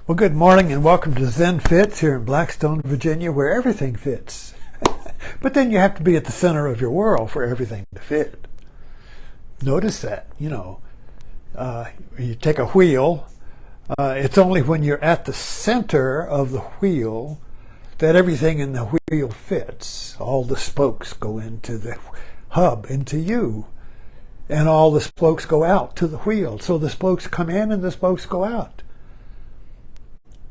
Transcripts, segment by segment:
Well, good morning and welcome to Zen Fits here in Blackstone, Virginia, where everything fits. But then you have to be at the center of your world for everything to fit. Notice that, you take a wheel. It's only when you're at the center of the wheel that everything in the wheel fits. All the spokes go into the hub, into you. And all the spokes go out to the wheel. So the spokes come in and the spokes go out.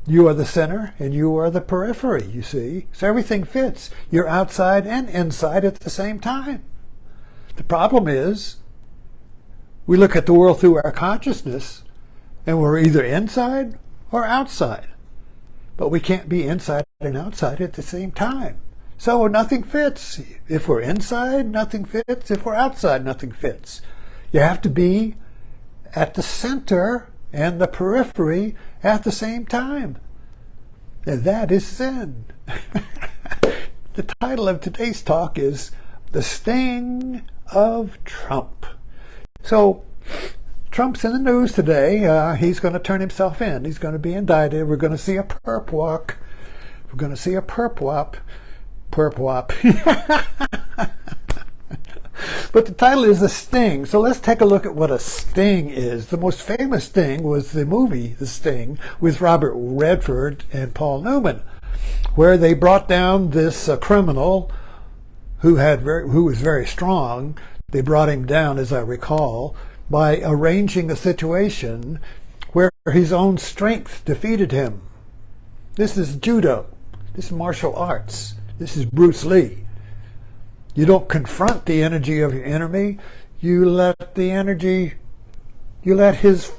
You are the center and you are the periphery, you see. So everything fits. You're outside and inside at the same time. The problem is we look at the world through our consciousness and we're either inside or outside. But we can't be inside and outside at the same time. So nothing fits. If we're inside, nothing fits. If we're outside, nothing fits. You have to be at the center and the periphery at the same time. And that is Zen. The title of today's talk is The Sting of Trump. So Trump's in the news today. He's going to turn himself in. He's going to be indicted. We're going to see a perp walk. We're going to see a perp wop. Perp wop. But the title is The Sting. So let's take a look at what a sting is. The most famous sting was the movie The Sting with Robert Redford and Paul Newman, where they brought down this criminal who was very strong. They brought him down, as I recall, by arranging a situation where his own strength defeated him. This is judo. This is martial arts. This is Bruce Lee. You don't confront the energy of your enemy. You let his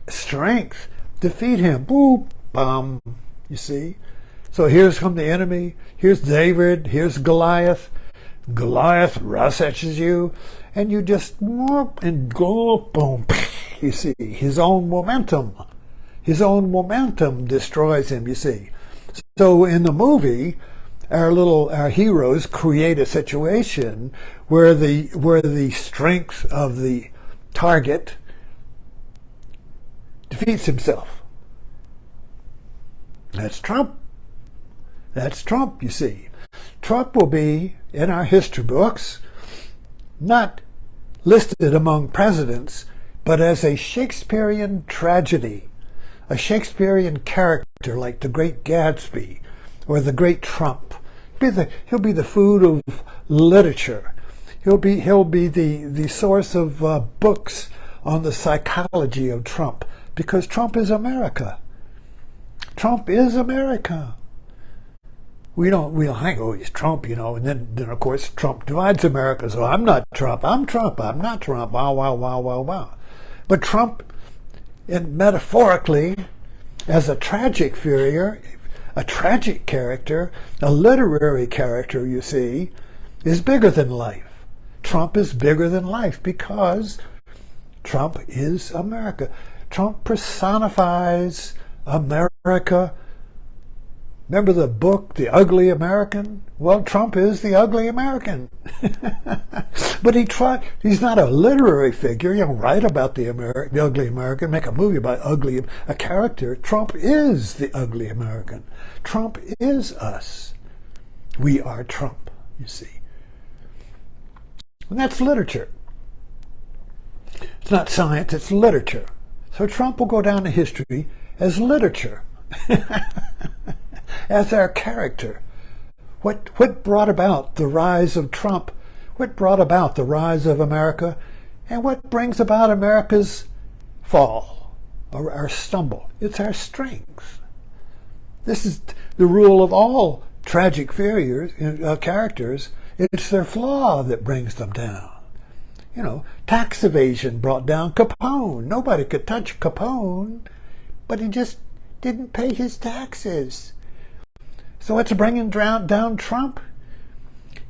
strength defeat him. Boop, bum. You see? So here's from the enemy. Here's David. Here's Goliath. Goliath rushes you, and you just whoop and go boom. You see, his own momentum destroys him. You see. So in the movie, our heroes create a situation where the strength of the target defeats himself. That's Trump. That's Trump, you see. Trump will be, in our history books, not listed among presidents, but as a Shakespearean tragedy, a Shakespearean character like the Great Gatsby or the Great Trump. He'll be the food of literature. He'll be the source of books on the psychology of Trump, because Trump is America. Trump is America. We don't think, oh, he's Trump, and then of course Trump divides America. So I'm not Trump. I'm Trump. I'm not Trump. Wow, wow, wow, wow, wow. But Trump, metaphorically, as a tragic figure, a tragic character, a literary character, you see, is bigger than life. Trump is bigger than life because Trump is America. Trump personifies America. Remember the book, The Ugly American? Well, Trump is the ugly American. But he's not a literary figure. Write about the ugly American, make a movie about a character. Trump is the ugly American. Trump is us. We are Trump, you see. And that's literature. It's not science, it's literature. So Trump will go down to history as literature. As our character. What brought about the rise of Trump? What brought about the rise of America? And what brings about America's fall or our stumble? It's our strength. This is the rule of all tragic characters. It's their flaw that brings them down. Tax evasion brought down Capone. Nobody could touch Capone, but he just didn't pay his taxes. So what's bringing down Trump?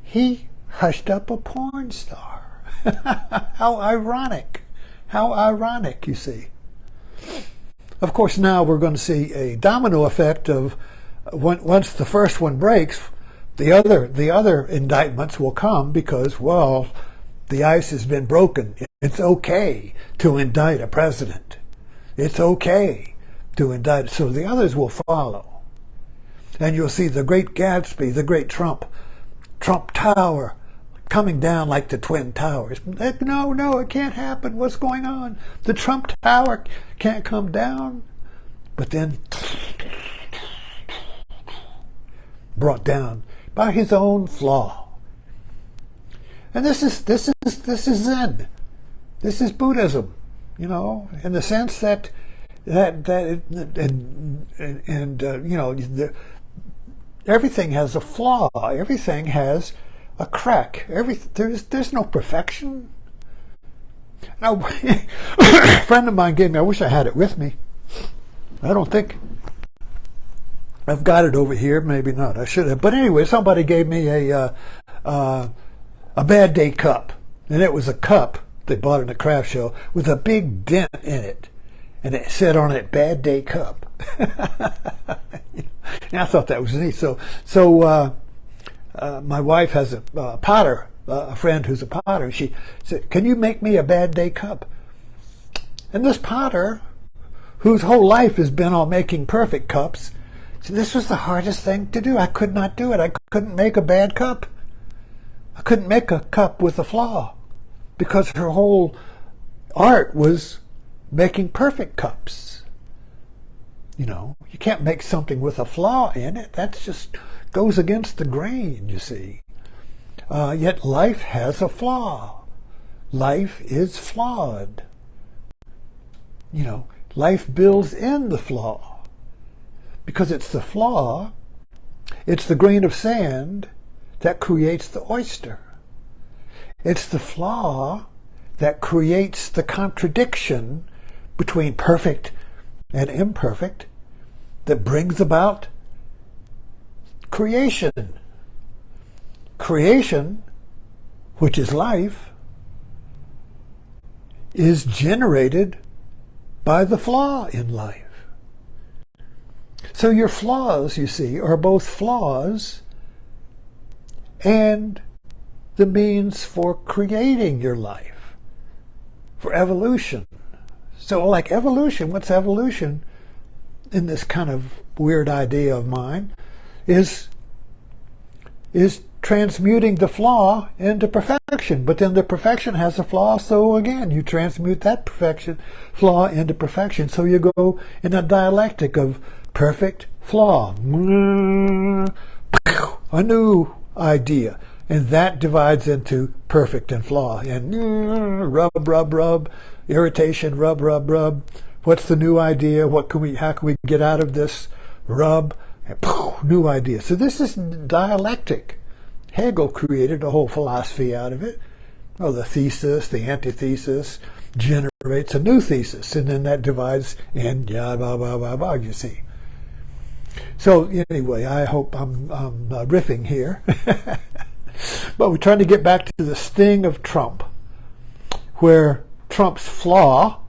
He hushed up a porn star. How ironic. How ironic, you see. Of course, now we're going to see a domino effect of once the first one breaks, the other indictments will come because, well, the ice has been broken. It's okay to indict a president. It's okay to indict it. So the others will follow. And you'll see the great Gatsby, the great Trump Tower, coming down like the Twin Towers. No, it can't happen. What's going on? The Trump Tower can't come down. But then brought down by his own flaw. And this is Zen. This is Buddhism, you know, in the sense that everything has a flaw. Everything has a crack. There's no perfection. Now, a friend of mine gave me, I wish I had it with me. I don't think I've got it over here. Maybe not. I should have. But anyway, somebody gave me a bad day cup. And it was a cup they bought in a craft show with a big dent in it. And it said on it, "Bad Day Cup." And I thought that was neat. So my wife has a potter, a friend who's a potter. She said, "Can you make me a bad day cup?" And this potter, whose whole life has been on making perfect cups, said, this was the hardest thing to do. I could not do it. I couldn't make a bad cup. I couldn't make a cup with a flaw, because her whole art was making perfect cups. You know, you can't make something with a flaw in it. That just goes against the grain, you see. Yet life has a flaw. Life is flawed. You know, life builds in the flaw. Because it's the flaw, it's the grain of sand that creates the oyster. It's the flaw that creates the contradiction between perfect and imperfect that brings about creation. Creation, which is life, is generated by the flaw in life. So your flaws, you see, are both flaws and the means for creating your life, for evolution. So like evolution, what's evolution in this kind of weird idea of mine is transmuting the flaw into perfection. But then the perfection has a flaw, so again, you transmute that flaw into perfection. So you go in a dialectic of perfect, flaw, a new idea. And that divides into perfect and flaw. And rub, irritation, rub. What's the new idea? How can we get out of this rub? And new idea. So this is dialectic. Hegel created a whole philosophy out of it. Oh, the thesis, the antithesis generates a new thesis, and then that divides in you see. So anyway, I hope I'm riffing here. But we're trying to get back to the sting of Trump, where Trump's flaw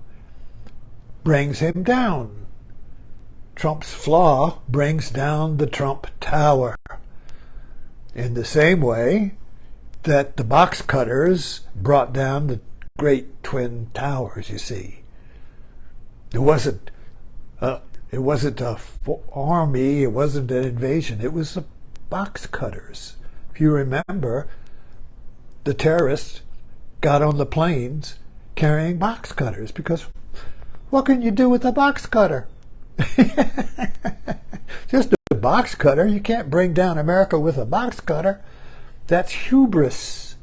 brings him down. Trump's flaw brings down the Trump Tower. In the same way that the boxcutters brought down the great Twin Towers, you see. It wasn't an army, it wasn't an invasion, it was the boxcutters. If you remember, the terrorists got on the planes carrying box cutters, because what can you do with a box cutter? Just a box cutter. You can't bring down America with a box cutter. That's hubris.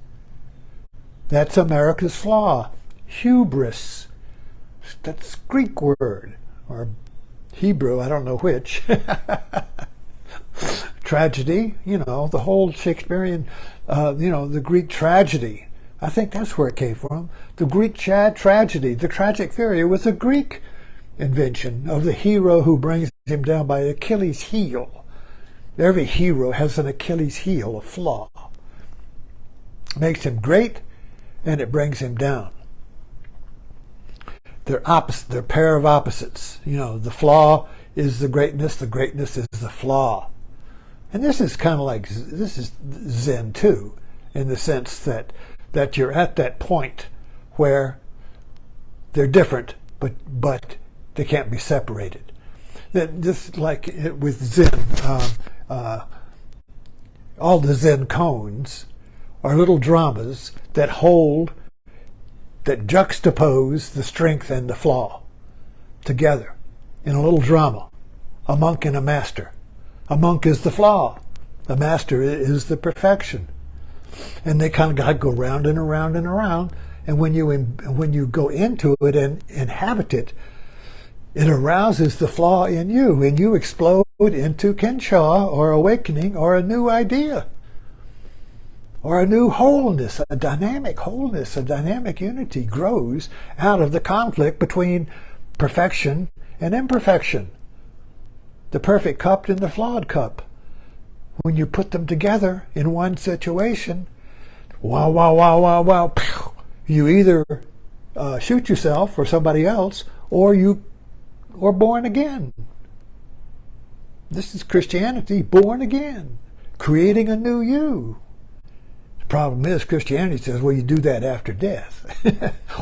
That's America's flaw. Hubris. That's Greek word, or Hebrew, I don't know which. Tragedy, the whole Shakespearean, the Greek tragedy. I think that's where it came from. The Greek tragedy, the tragic fairy, was a Greek invention of the hero who brings him down by Achilles' heel. Every hero has an Achilles' heel, a flaw. It makes him great, and it brings him down. They're opposite. They're a pair of opposites. The flaw is the greatness is the flaw. And this is kind of like, this is Zen too, in the sense that you're at that point where they're different, but they can't be separated. that just like with Zen, all the Zen koans are little dramas that juxtapose the strength and the flaw together in a little drama. A monk and a master. A monk is the flaw. The master is the perfection. And they kind of go round and around and around. And when you go into it and inhabit it, it arouses the flaw in you, and you explode into Kenshaw or awakening or a new idea or a new wholeness, a dynamic wholeness, a dynamic unity grows out of the conflict between perfection and imperfection, the perfect cup and the flawed cup. When you put them together in one situation, wow, wow, wow, wow, wow, pew, you either shoot yourself or somebody else, or you are born again. This is Christianity, born again, creating a new you. The problem is Christianity says, well, you do that after death.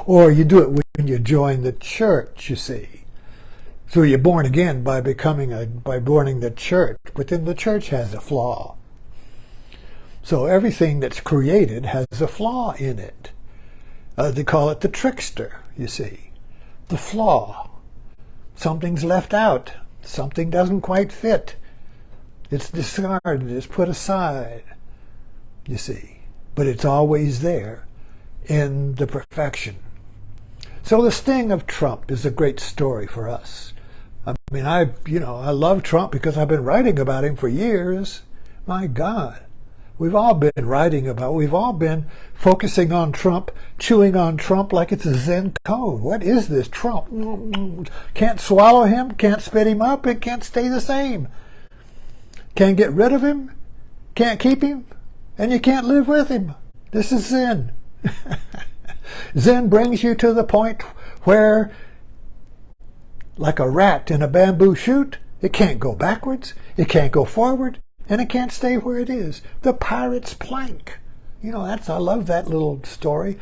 Or you do it when you join the church, you see. So you're born again by joining the church, but then the church has a flaw. So everything that's created has a flaw in it. They call it the trickster, you see. The flaw. Something's left out. Something doesn't quite fit. It's discarded. It's put aside, you see. But it's always there in the perfection. So the sting of Trump is a great story for us. I mean, I love Trump because I've been writing about him for years. My God. We've all been focusing on Trump, chewing on Trump like it's a Zen cone. What is this Trump? Can't swallow him, can't spit him up, it can't stay the same. Can't get rid of him, can't keep him, and you can't live with him. This is Zen. Zen brings you to the point where, like a rat in a bamboo shoot, it can't go backwards, it can't go forward, and it can't stay where it is. The pirate's plank. I love that little story.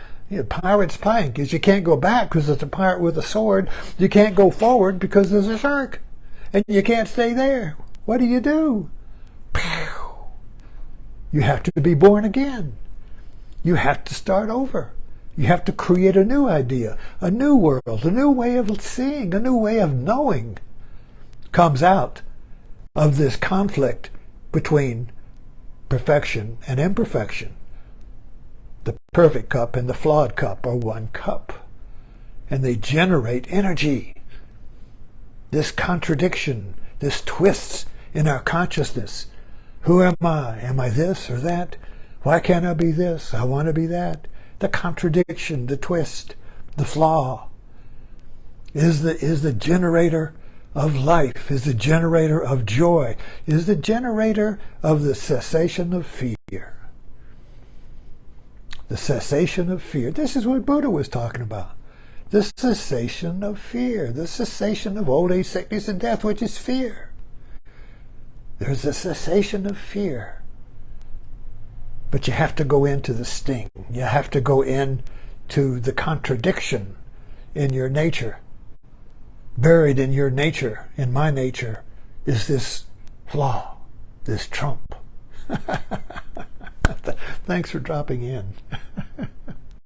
Pirate's plank is you can't go back because it's a pirate with a sword. You can't go forward because there's a shark. And you can't stay there. What do? You have to be born again. You have to start over. You have to create a new idea, a new world, a new way of seeing, a new way of knowing comes out of this conflict between perfection and imperfection. The perfect cup and the flawed cup are one cup, and they generate energy. This contradiction, this twists in our consciousness. Who am I? Am I this or that? Why can't I be this? I want to be that. The contradiction, the twist, the flaw is the generator of life, is the generator of joy, is the generator of the cessation of fear. The cessation of fear. This is what Buddha was talking about. The cessation of fear, the cessation of old age, sickness, and death, which is fear. There's a cessation of fear. But you have to go into the sting. You have to go into the contradiction in your nature. Buried in your nature, in my nature, is this flaw, this Trump. Thanks for dropping in.